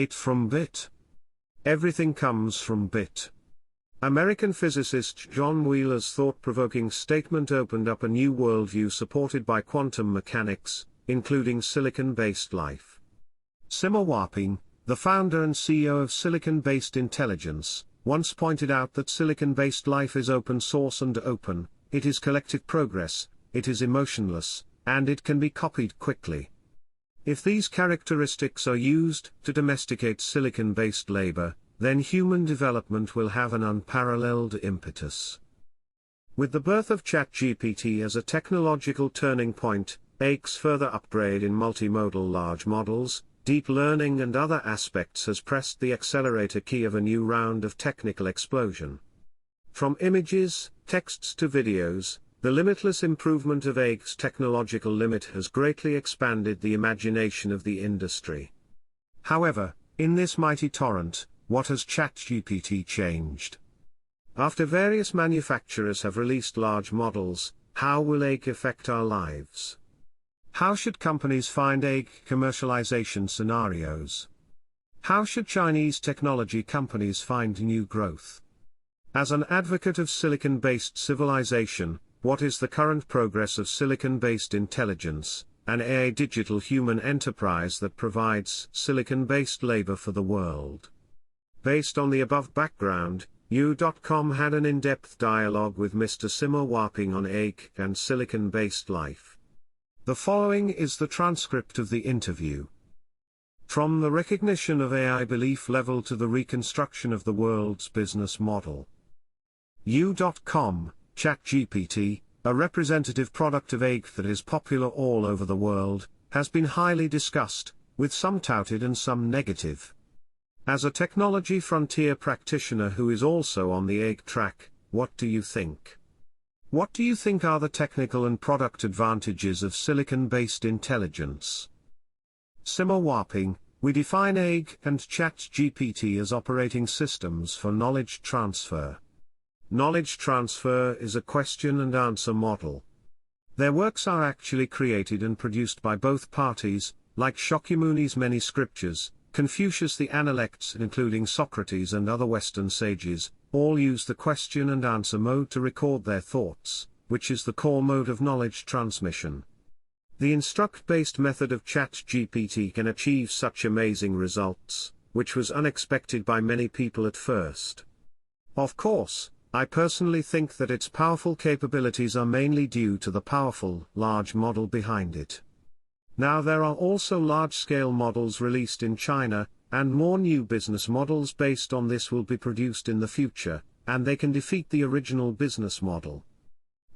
It from bit. Everything comes from bit. American physicist John Wheeler's thought-provoking statement opened up a new worldview supported by quantum mechanics, including silicon-based life. Sima Huapeng, the founder and CEO of Silicon-Based Intelligence, once pointed out that silicon-based life is open source and open, it is collective progress, it is emotionless, and it can be copied quickly. If these characteristics are used to domesticate silicon-based labor, then human development will have an unparalleled impetus. With the birth of ChatGPT as a technological turning point, AI's further upgrade in multimodal large models, deep learning and other aspects has pressed the accelerator key of a new round of technical explosion. From images, texts to videos, the limitless improvement of AI's technological limit has greatly expanded the imagination of the industry. However, in this mighty torrent, what has ChatGPT changed? After various manufacturers have released large models, how will AI affect our lives? How should companies find AI commercialization scenarios? How should Chinese technology companies find new growth? As an advocate of silicon-based civilization, what is the current progress of silicon-based intelligence, an AI digital human enterprise that provides silicon-based labor for the world? Based on the above background, Yiou.com had an in-depth dialogue with Mr. Sima Huapeng on AI and silicon-based life. The following is the transcript of the interview. From the recognition of AI belief level to the reconstruction of the world's business model. Yiou.com, ChatGPT, a representative product of AI that is popular all over the world, has been highly discussed, with some touted and some negative. As a technology frontier practitioner who is also on the AI track, what do you think? What do you think are the technical and product advantages of silicon-based intelligence? Sima Huapeng, we define AI and ChatGPT as operating systems for knowledge transfer. Knowledge transfer is a question and answer model. Their works are actually created and produced by both parties, like Shakyamuni's many scriptures, Confucius the Analects including Socrates and other Western sages, all use the question and answer mode to record their thoughts, which is the core mode of knowledge transmission. The instruct-based method of ChatGPT can achieve such amazing results, which was unexpected by many people at first. Of course, I personally think that its powerful capabilities are mainly due to the powerful, large model behind it. Now there are also large-scale models released in China, and more new business models based on this will be produced in the future, and they can defeat the original business model.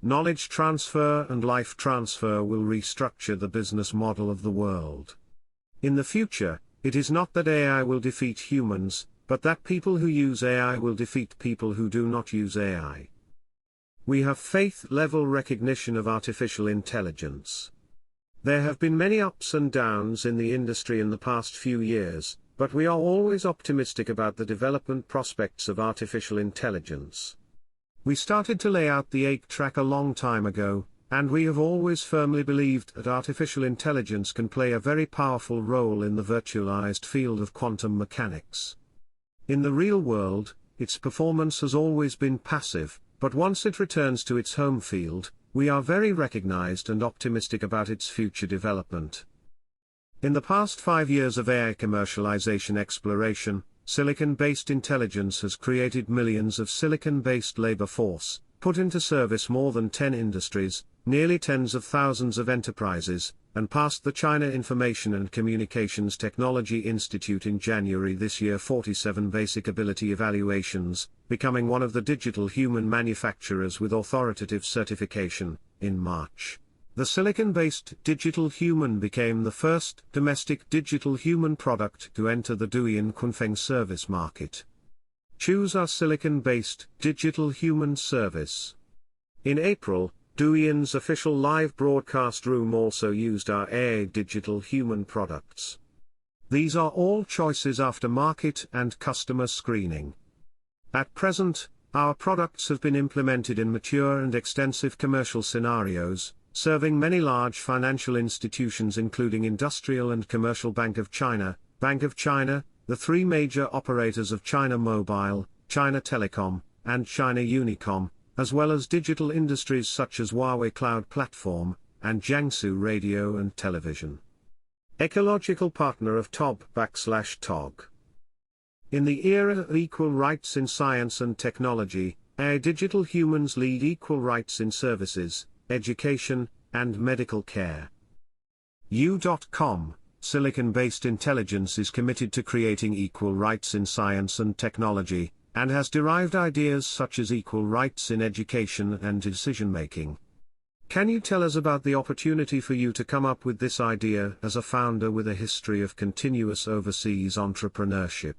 Knowledge transfer and life transfer will restructure the business model of the world. In the future, it is not that AI will defeat humans, but that people who use AI will defeat people who do not use AI. We have faith-level recognition of artificial intelligence. There have been many ups and downs in the industry in the past few years, but we are always optimistic about the development prospects of artificial intelligence. We started to lay out the AI track a long time ago, and we have always firmly believed that artificial intelligence can play a very powerful role in the virtualized field of quantum mechanics. In the real world, its performance has always been passive, but once it returns to its home field, we are very recognized and optimistic about its future development. In the past 5 years of AI commercialization exploration, silicon-based intelligence has created millions of silicon-based labor force, put into service more than 10 industries, nearly tens of thousands of enterprises, and passed the China Information and Communications Technology Institute in January this year 47 basic ability evaluations, becoming one of the digital human manufacturers with authoritative certification. In March, the silicon-based digital human became the first domestic digital human product to enter the Douyin Kunfeng service market. Choose our silicon-based digital human service. In April, Douyin's official live broadcast room also used our AI digital human products. These are all choices after market and customer screening. At present, our products have been implemented in mature and extensive commercial scenarios, serving many large financial institutions including Industrial and Commercial Bank of China, the three major operators of China Mobile, China Telecom, and China Unicom, as well as digital industries such as Huawei Cloud Platform, and Jiangsu Radio and Television. Ecological partner of TOG/TOG. In the era of equal rights in science and technology, our digital humans lead equal rights in services, education, and medical care. Yiou.com, Silicon-based intelligence is committed to creating equal rights in science and technology, and has derived ideas such as equal rights in education and decision-making. Can you tell us about the opportunity for you to come up with this idea as a founder with a history of continuous overseas entrepreneurship?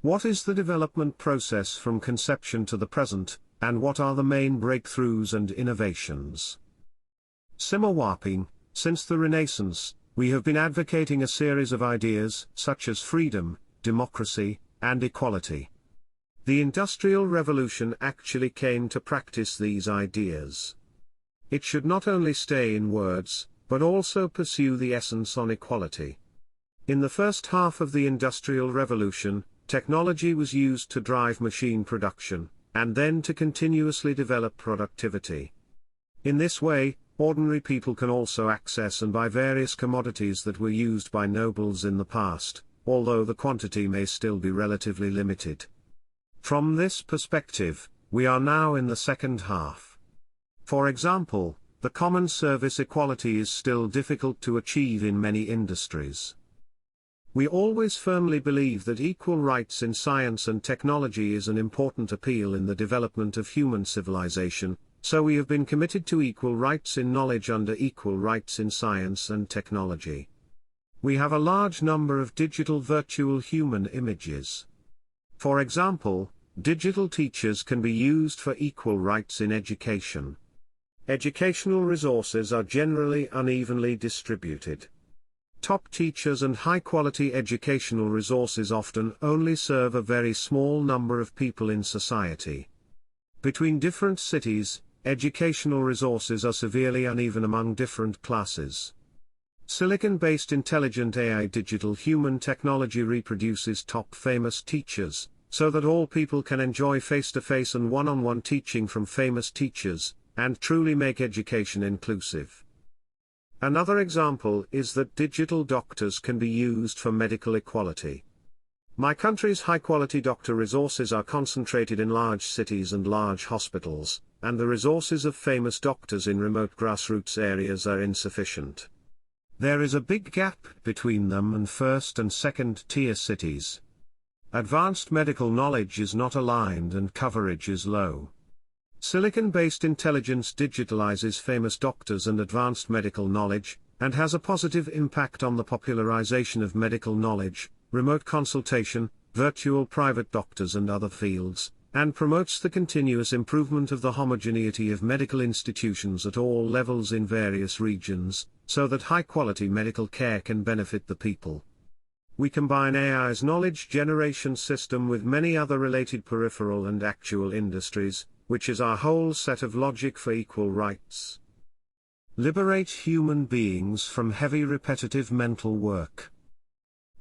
What is the development process from conception to the present, and what are the main breakthroughs and innovations? Sima Huapeng, since the Renaissance, we have been advocating a series of ideas such as freedom, democracy, and equality. The Industrial Revolution actually came to practice these ideas. It should not only stay in words, but also pursue the essence on equality. In the first half of the Industrial Revolution, technology was used to drive machine production, and then to continuously develop productivity. In this way, ordinary people can also access and buy various commodities that were used by nobles in the past, although the quantity may still be relatively limited. From this perspective, we are now in the second half. For example, the common service equality is still difficult to achieve in many industries. We always firmly believe that equal rights in science and technology is an important appeal in the development of human civilization, so we have been committed to equal rights in knowledge under equal rights in science and technology. We have a large number of digital virtual human images. For example, digital teachers can be used for equal rights in education. Educational resources are generally unevenly distributed. Top teachers and high-quality educational resources often only serve a very small number of people in society. Between different cities, educational resources are severely uneven among different classes. Silicon-based intelligent AI digital human technology reproduces top famous teachers, so that all people can enjoy face-to-face and one-on-one teaching from famous teachers, and truly make education inclusive. Another example is that digital doctors can be used for medical equality. My country's high-quality doctor resources are concentrated in large cities and large hospitals, and the resources of famous doctors in remote grassroots areas are insufficient. There is a big gap between them and first and second-tier cities. Advanced medical knowledge is not aligned and coverage is low. Silicon-based intelligence digitalizes famous doctors and advanced medical knowledge, and has a positive impact on the popularization of medical knowledge, remote consultation, virtual private doctors and other fields, and promotes the continuous improvement of the homogeneity of medical institutions at all levels in various regions, so that high-quality medical care can benefit the people. We combine AI's knowledge generation system with many other related peripheral and actual industries, which is our whole set of logic for equal rights. Liberate human beings from heavy repetitive mental work.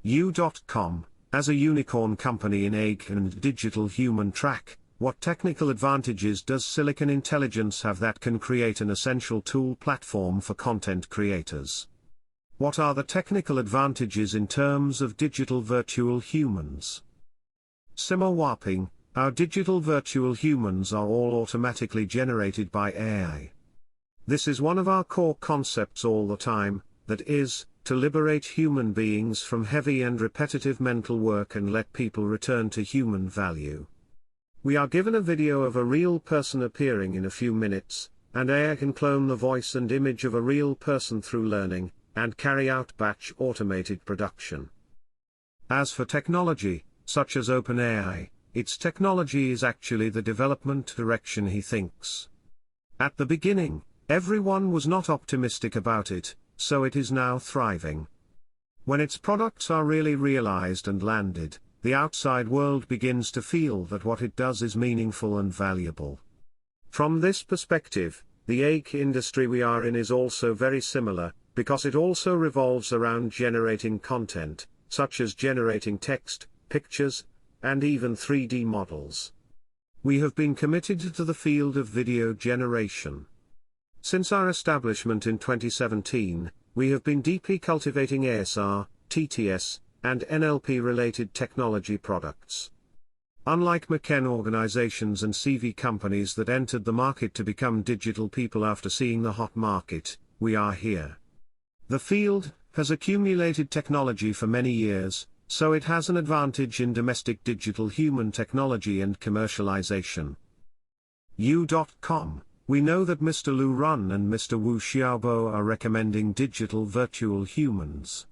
Yiou.com, as a unicorn company in AI and digital human track, what technical advantages does Silicon Intelligence have that can create an essential tool platform for content creators? What are the technical advantages in terms of digital virtual humans? Sima Huapeng, our digital virtual humans are all automatically generated by AI. This is one of our core concepts all the time, that is, to liberate human beings from heavy and repetitive mental work and let people return to human value. We are given a video of a real person appearing in a few minutes, and AI can clone the voice and image of a real person through learning, and carry out batch automated production. As for technology, such as OpenAI, its technology is actually the development direction he thinks. At the beginning, everyone was not optimistic about it, so it is now thriving. When its products are really realized and landed, the outside world begins to feel that what it does is meaningful and valuable. From this perspective, the AI industry we are in is also very similar, because it also revolves around generating content, such as generating text, pictures, and even 3D models. We have been committed to the field of video generation. Since our establishment in 2017, we have been deeply cultivating ASR, TTS, and NLP-related technology products. Unlike McKen organizations and CV companies that entered the market to become digital people after seeing the hot market, we are here. The field has accumulated technology for many years, so it has an advantage in domestic digital human technology and commercialization. Yiou.com. We know that Mr. Liu Run and Mr. Wu Xiaobo are recommending digital virtual humans.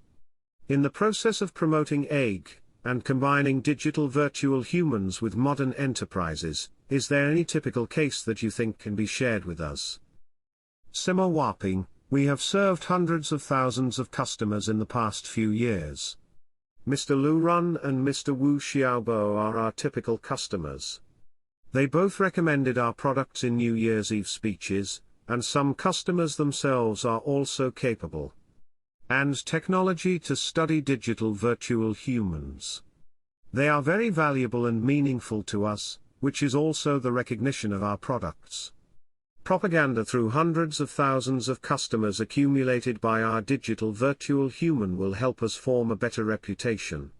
In the process of promoting AIG, and combining digital virtual humans with modern enterprises, is there any typical case that you think can be shared with us? Sima Huapeng. We have served hundreds of thousands of customers in the past few years. Mr. Liu Run and Mr. Wu Xiaobo are our typical customers. They both recommended our products in New Year's Eve speeches, and some customers themselves are also capable and technology to study digital virtual humans. They are very valuable and meaningful to us, which is also the recognition of our products. Propaganda through hundreds of thousands of customers accumulated by our digital virtual human will help us form a better reputation.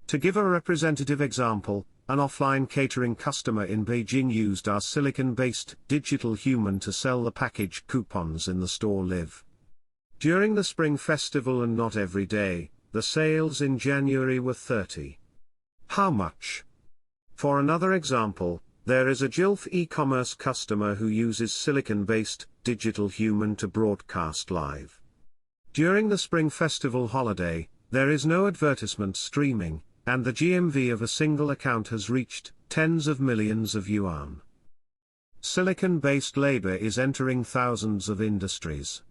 To give a representative example, an offline catering customer in Beijing used our silicon-based digital human to sell the package coupons in the store Live. During the Spring Festival and not every day, the sales in January were 30. How much? For another example, there is a JILF e-commerce customer who uses silicon-based digital human to broadcast live. During the Spring Festival holiday, there is no advertisement streaming, and the GMV of a single account has reached tens of millions of yuan. Silicon-based labor is entering thousands of industries.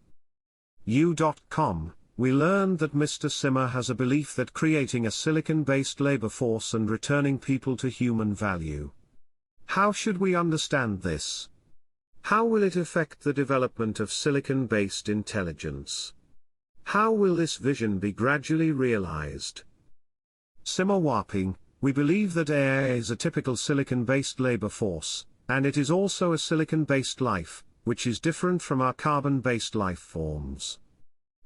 Yiou.com. We learned that Mr. Sima has a belief that creating a silicon-based labor force and returning people to human value. How should we understand this? How will it affect the development of silicon-based intelligence? How will this vision be gradually realized? Sima Huapeng. We believe that AI is a typical silicon-based labor force, and it is also a silicon-based life, which is different from our carbon-based life forms.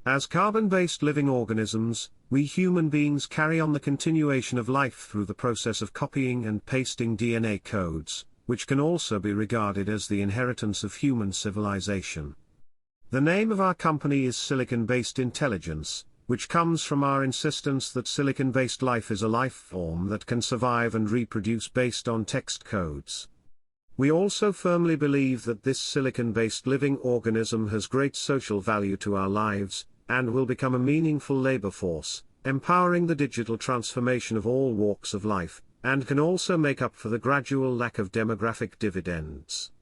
As carbon-based living organisms, we human beings carry on the continuation of life through the process of copying and pasting DNA codes, which can also be regarded as the inheritance of human civilization. The name of our company is Silicon-Based Intelligence, which comes from our insistence that silicon-based life is a life form that can survive and reproduce based on text codes. We also firmly believe that this silicon-based living organism has great social value to our lives, and will become a meaningful labor force, empowering the digital transformation of all walks of life, and can also make up for the gradual lack of demographic dividends.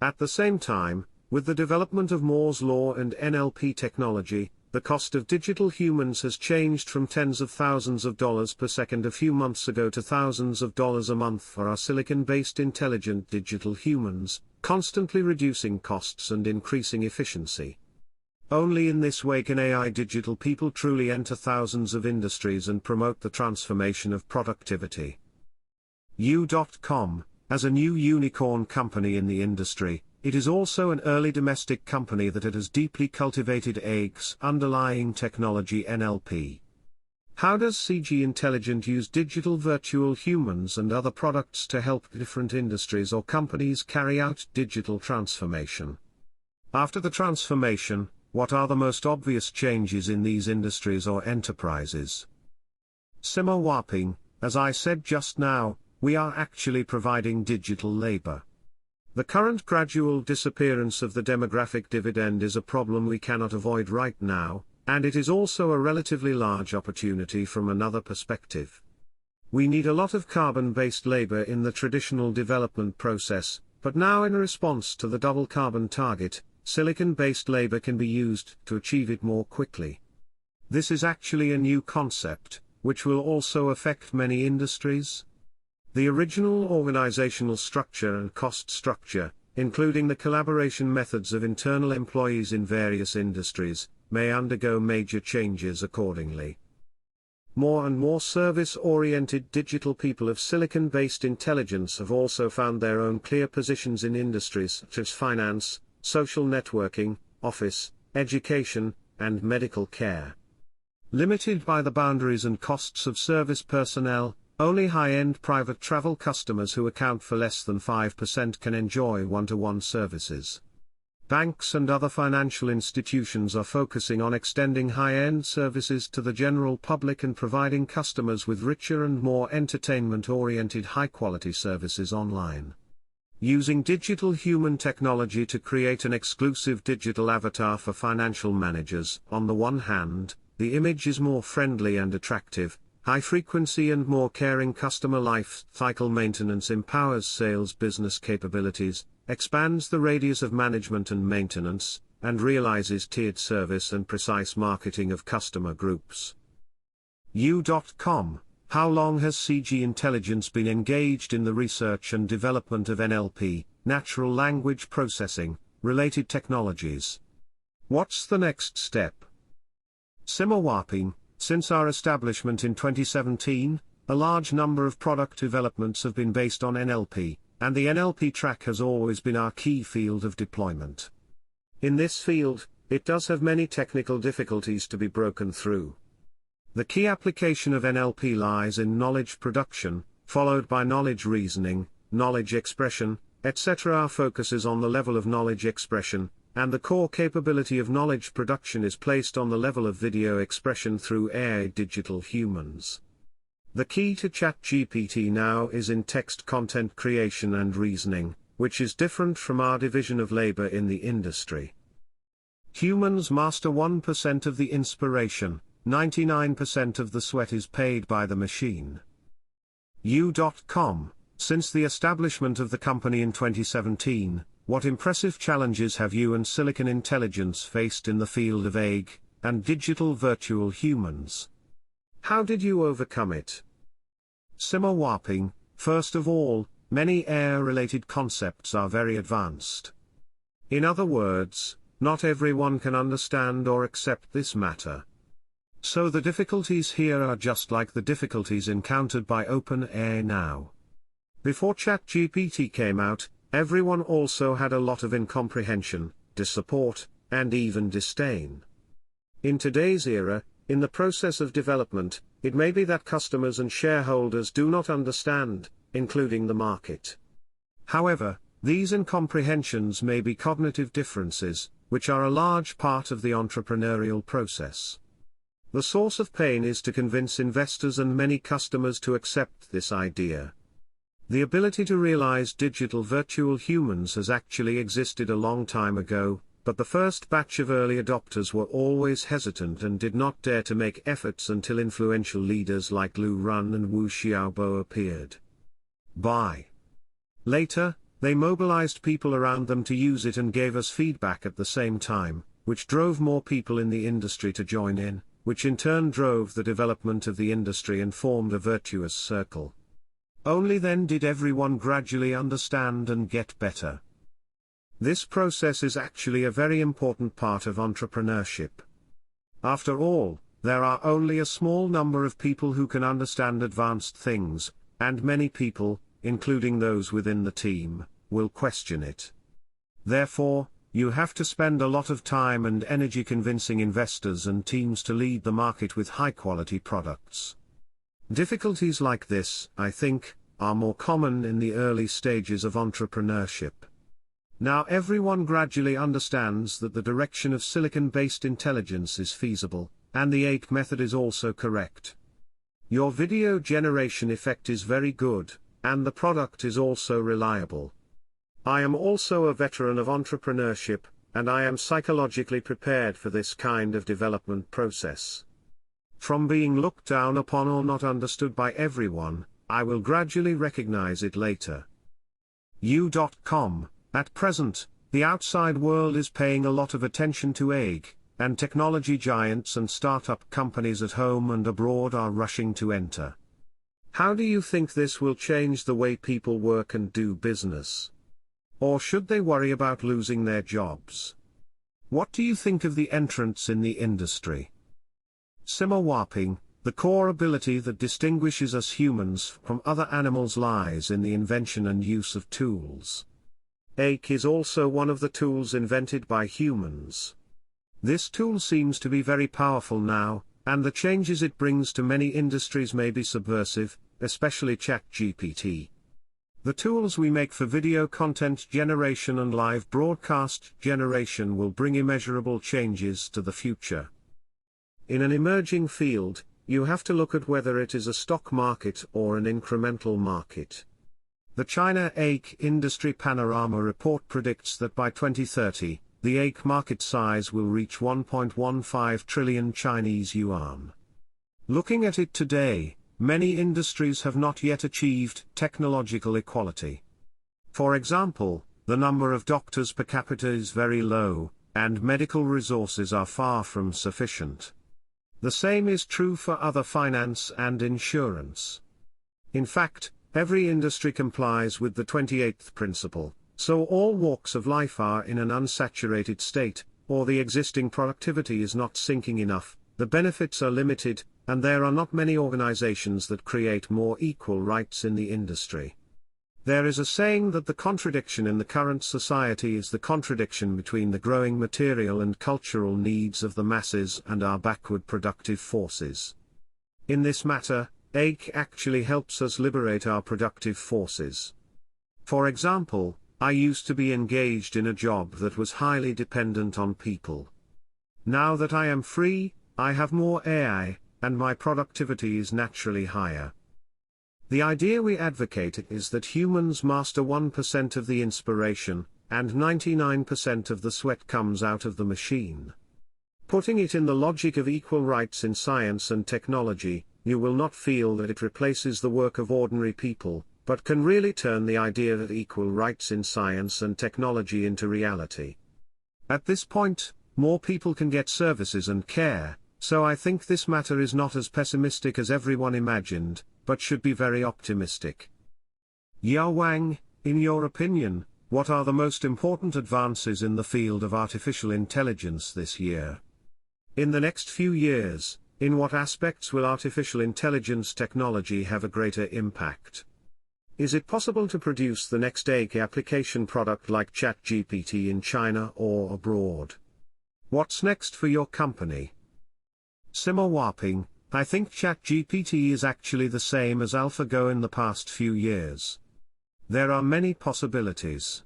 At the same time, with the development of Moore's law and NLP technology, the cost of digital humans has changed from tens of thousands of dollars per second a few months ago to thousands of dollars a month for our silicon-based intelligent digital humans, constantly reducing costs and increasing efficiency. Only in this way can AI digital people truly enter thousands of industries and promote the transformation of productivity. Yiou.com. As a new unicorn company in the industry, it is also an early domestic company that it has deeply cultivated AIG's underlying technology NLP. How does Siji Intelligence use digital virtual humans and other products to help different industries or companies carry out digital transformation? After the transformation, what are the most obvious changes in these industries or enterprises? Sima Huapeng. As I said just now, we are actually providing digital labor. The current gradual disappearance of the demographic dividend is a problem we cannot avoid right now, and it is also a relatively large opportunity from another perspective. We need a lot of carbon-based labor in the traditional development process, but now in response to the double carbon target, silicon-based labor can be used to achieve it more quickly. This is actually a new concept, which will also affect many industries. The original organizational structure and cost structure, including the collaboration methods of internal employees in various industries, may undergo major changes accordingly. More and more service-oriented digital people of silicon-based intelligence have also found their own clear positions in industries such as finance, social networking, office, education, and medical care. Limited by the boundaries and costs of service personnel, only high-end private travel customers who account for less than 5% can enjoy one-to-one services. Banks and other financial institutions are focusing on extending high-end services to the general public and providing customers with richer and more entertainment-oriented high-quality services online. Using digital human technology to create an exclusive digital avatar for financial managers. On the one hand, the image is more friendly and attractive. High-frequency and more caring customer life cycle maintenance empowers sales business capabilities, expands the radius of management and maintenance, and realizes tiered service and precise marketing of customer groups. Yiou.com: How long has Siji Intelligence been engaged in the research and development of NLP, natural language processing, related technologies? What's the next step? Sima Huapeng: Since our establishment in 2017, a large number of product developments have been based on NLP, and the NLP track has always been our key field of deployment. In this field, it does have many technical difficulties to be broken through. The key application of NLP lies in knowledge production, followed by knowledge reasoning, knowledge expression, etc. Our focus is on the level of knowledge expression, and the core capability of knowledge production is placed on the level of video expression through AI digital humans. The key to ChatGPT now is in text content creation and reasoning, which is different from our division of labor in the industry. Humans master 1% of the inspiration, 99% of the sweat is paid by the machine. Yiou.com: Since the establishment of the company in 2017, what impressive challenges have you and Silicon Intelligence faced in the field of AI and digital virtual humans? How did you overcome it? Sima Huapeng: First of all, many AI-related concepts are very advanced. In other words, not everyone can understand or accept this matter. So the difficulties here are just like the difficulties encountered by OpenAI now. Before ChatGPT came out, everyone also had a lot of incomprehension, dissupport, and even disdain. In today's era, in the process of development, it may be that customers and shareholders do not understand, including the market. However, these incomprehensions may be cognitive differences, which are a large part of the entrepreneurial process. The source of pain is to convince investors and many customers to accept this idea. The ability to realize digital virtual humans has actually existed a long time ago, but the first batch of early adopters were always hesitant and did not dare to make efforts until influential leaders like Liu Run and Wu Xiaobo appeared. Later, they mobilized people around them to use it and gave us feedback at the same time, which drove more people in the industry to join in, which in turn drove the development of the industry and formed a virtuous circle. Only then did everyone gradually understand and get better. This process is actually a very important part of entrepreneurship. After all, there are only a small number of people who can understand advanced things, and many people, including those within the team, will question it. Therefore, you have to spend a lot of time and energy convincing investors and teams to lead the market with high-quality products. Difficulties like this, I think, are more common in the early stages of entrepreneurship. Now everyone gradually understands that the direction of silicon-based intelligence is feasible, and the AI method is also correct. Your video generation effect is very good, and the product is also reliable. I am also a veteran of entrepreneurship, and I am psychologically prepared for this kind of development process. From being looked down upon or not understood by everyone, I will gradually recognize it later. Yiou.com: At present, the outside world is paying a lot of attention to AI, and technology giants and startup companies at home and abroad are rushing to enter. How do you think this will change the way people work and do business? Or should they worry about losing their jobs? What do you think of the entrants in the industry? Sima Huapeng: The core ability that distinguishes us humans from other animals lies in the invention and use of tools. AIC is also one of the tools invented by humans. This tool seems to be very powerful now, and the changes it brings to many industries may be subversive, especially ChatGPT. The tools we make for video content generation and live broadcast generation will bring immeasurable changes to the future. In an emerging field, you have to look at whether it is a stock market or an incremental market. The China AIC Industry Panorama report predicts that by 2030, the AIC market size will reach 1.15 trillion Chinese yuan. Looking at it today, many industries have not yet achieved technological equality. For example, the number of doctors per capita is very low, and medical resources are far from sufficient. The same is true for other finance and insurance. In fact, every industry complies with the 28th principle, so all walks of life are in an unsaturated state, or the existing productivity is not sinking enough, the benefits are limited, and there are not many organizations that create more equal rights in the industry. There is a saying that the contradiction in the current society is the contradiction between the growing material and cultural needs of the masses and our backward productive forces. In this matter, AIC actually helps us liberate our productive forces. For example, I used to be engaged in a job that was highly dependent on people. Now that I am free, I have more AI, and my productivity is naturally higher. The idea we advocate is that humans master 1% of the inspiration, and 99% of the sweat comes out of the machine. Putting it in the logic of equal rights in science and technology, you will not feel that it replaces the work of ordinary people, but can really turn the idea of equal rights in science and technology into reality. At this point, more people can get services and care, so I think this matter is not as pessimistic as everyone imagined, but should be very optimistic. Yiou Wang, in your opinion, what are the most important advances in the field of artificial intelligence this year? In the next few years, in what aspects will artificial intelligence technology have a greater impact? Is it possible to produce the next AIC application product like ChatGPT in China or abroad? What's next for your company? Sima Huapeng, I think ChatGPT is actually the same as AlphaGo in the past few years. There are many possibilities.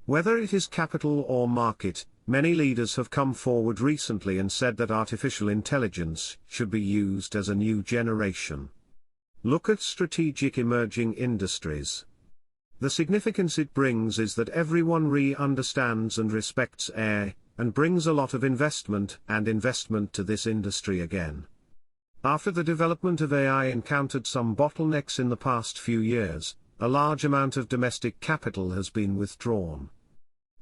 Whether it is capital or market, many leaders have come forward recently and said that artificial intelligence should be used as a new generation. Look at strategic emerging industries. The significance it brings is that everyone understands and respects AI, and brings a lot of investment to this industry again. After the development of AI encountered some bottlenecks in the past few years, a large amount of domestic capital has been withdrawn.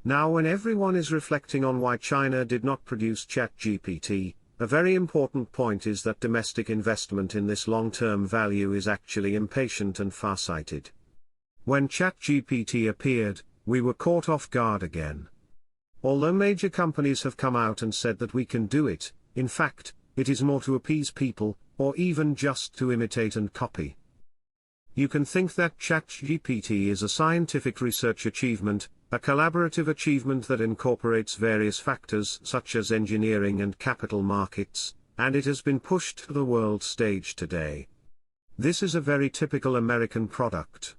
Now when everyone is reflecting on why China did not produce ChatGPT, a very important point is that domestic investment in this long-term value is actually impatient and farsighted. When ChatGPT appeared, we were caught off guard again. Although major companies have come out and said that we can do it, in fact, it is more to appease people, or even just to imitate and copy. You can think that ChatGPT is a scientific research achievement, a collaborative achievement that incorporates various factors such as engineering and capital markets, and it has been pushed to the world stage today. This is a very typical American product.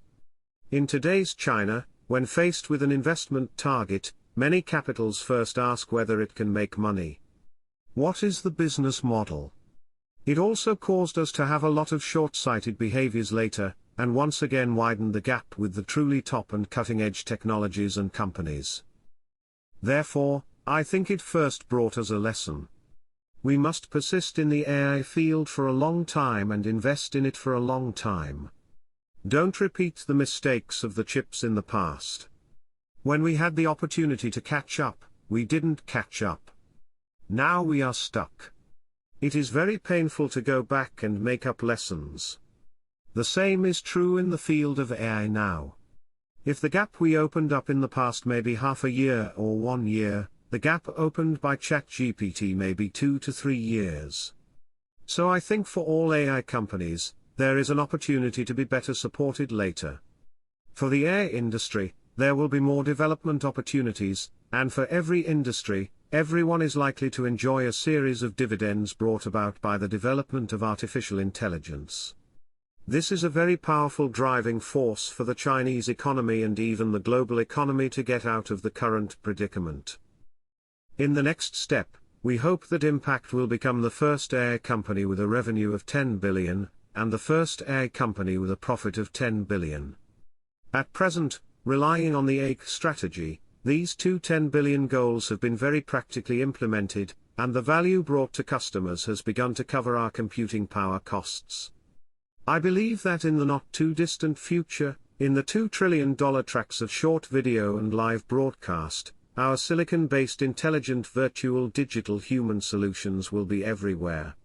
In today's China, when faced with an investment target, many capitals first ask whether it can make money. What is the business model? It also caused us to have a lot of short-sighted behaviors later, and once again widened the gap with the truly top and cutting-edge technologies and companies. Therefore, I think it first brought us a lesson. We must persist in the AI field for a long time and invest in it for a long time. Don't repeat the mistakes of the chips in the past. When we had the opportunity to catch up, we didn't catch up. Now we are stuck. It is very painful to go back and make up lessons. The same is true in the field of AI now. If the gap we opened up in the past may be half a year or 1 year, the gap opened by ChatGPT may be 2 to 3 years. So I think for all AI companies, there is an opportunity to be better supported later. For the AI industry, there will be more development opportunities, and for every industry, everyone is likely to enjoy a series of dividends brought about by the development of artificial intelligence. This is a very powerful driving force for the Chinese economy and even the global economy to get out of the current predicament. In the next step, we hope that Impact will become the first AI company with a revenue of 10 billion, and the first AI company with a profit of 10 billion. At present, relying on the AIC strategy, these two 10 billion goals have been very practically implemented, and the value brought to customers has begun to cover our computing power costs. I believe that in the not-too-distant future, in the $2 trillion tracks of short video and live broadcast, our silicon-based intelligent virtual digital human solutions will be everywhere.